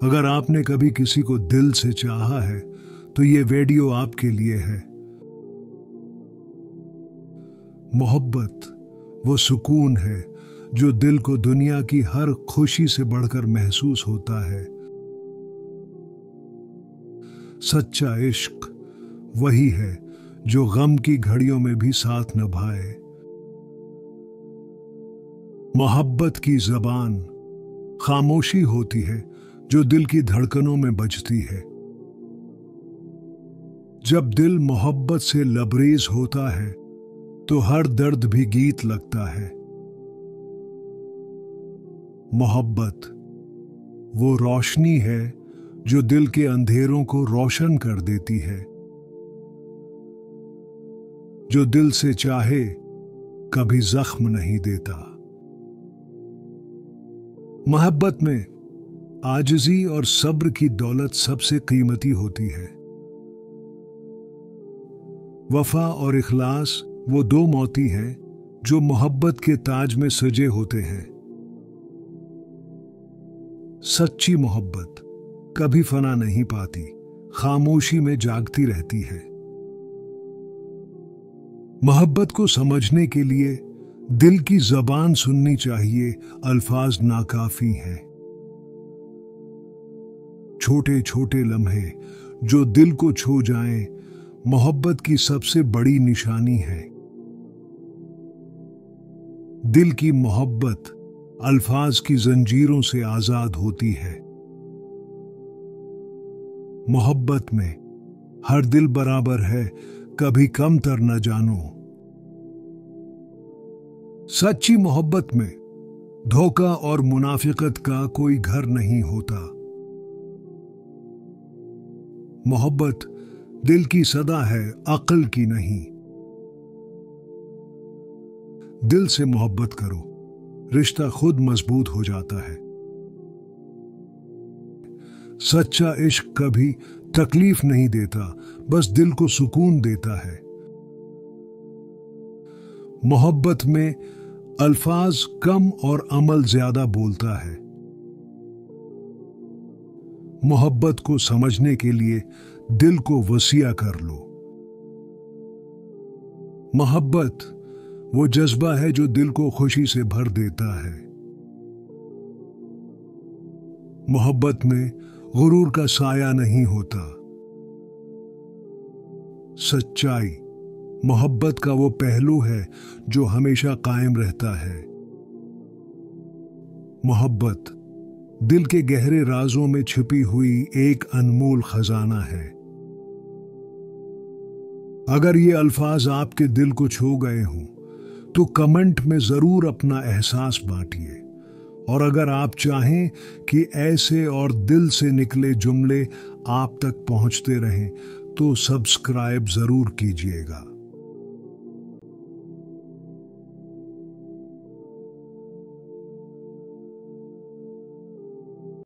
अगर आपने कभी किसी को दिल से चाहा है तो ये वीडियो आपके लिए है। मोहब्बत वो सुकून है जो दिल को दुनिया की हर खुशी से बढ़कर महसूस होता है। सच्चा इश्क वही है जो गम की घड़ियों में भी साथ निभाए। मोहब्बत की जबान खामोशी होती है जो दिल की धड़कनों में बजती है। जब दिल मोहब्बत से लबरेज होता है तो हर दर्द भी गीत लगता है। मोहब्बत वो रोशनी है जो दिल के अंधेरों को रोशन कर देती है। जो दिल से चाहे कभी जख्म नहीं देता। मोहब्बत में आजिज़ी और सब्र की दौलत सबसे कीमती होती है। वफा और इखलास वो दो मोती हैं जो मोहब्बत के ताज में सजे होते हैं। सच्ची मोहब्बत कभी फना नहीं पाती, खामोशी में जागती रहती है। मोहब्बत को समझने के लिए दिल की जबान सुननी चाहिए, अल्फाज नाकाफी हैं। छोटे छोटे लम्हे जो दिल को छू जाएं, मोहब्बत की सबसे बड़ी निशानी है। दिल की मोहब्बत अल्फाज की जंजीरों से आजाद होती है। मोहब्बत में हर दिल बराबर है, कभी कम तर न जानो। सच्ची मोहब्बत में धोखा और मुनाफिकत का कोई घर नहीं होता। मोहब्बत दिल की सदा है, अक्ल की नहीं। दिल से मोहब्बत करो, रिश्ता खुद मजबूत हो जाता है। सच्चा इश्क कभी तकलीफ नहीं देता, बस दिल को सुकून देता है। मोहब्बत में अल्फाज कम और अमल ज्यादा बोलता है। मोहब्बत को समझने के लिए दिल को वसीया कर लो। मोहब्बत वो जज्बा है जो दिल को खुशी से भर देता है। मोहब्बत में गुरूर का साया नहीं होता। सच्चाई मोहब्बत का वो पहलू है जो हमेशा कायम रहता है। मोहब्बत दिल के गहरे राजों में छिपी हुई एक अनमोल खजाना है। अगर ये अल्फाज आपके दिल को छू गए हों तो कमेंट में जरूर अपना एहसास बांटिए। और अगर आप चाहें कि ऐसे और दिल से निकले जुमले आप तक पहुंचते रहें तो सब्सक्राइब जरूर कीजिएगा।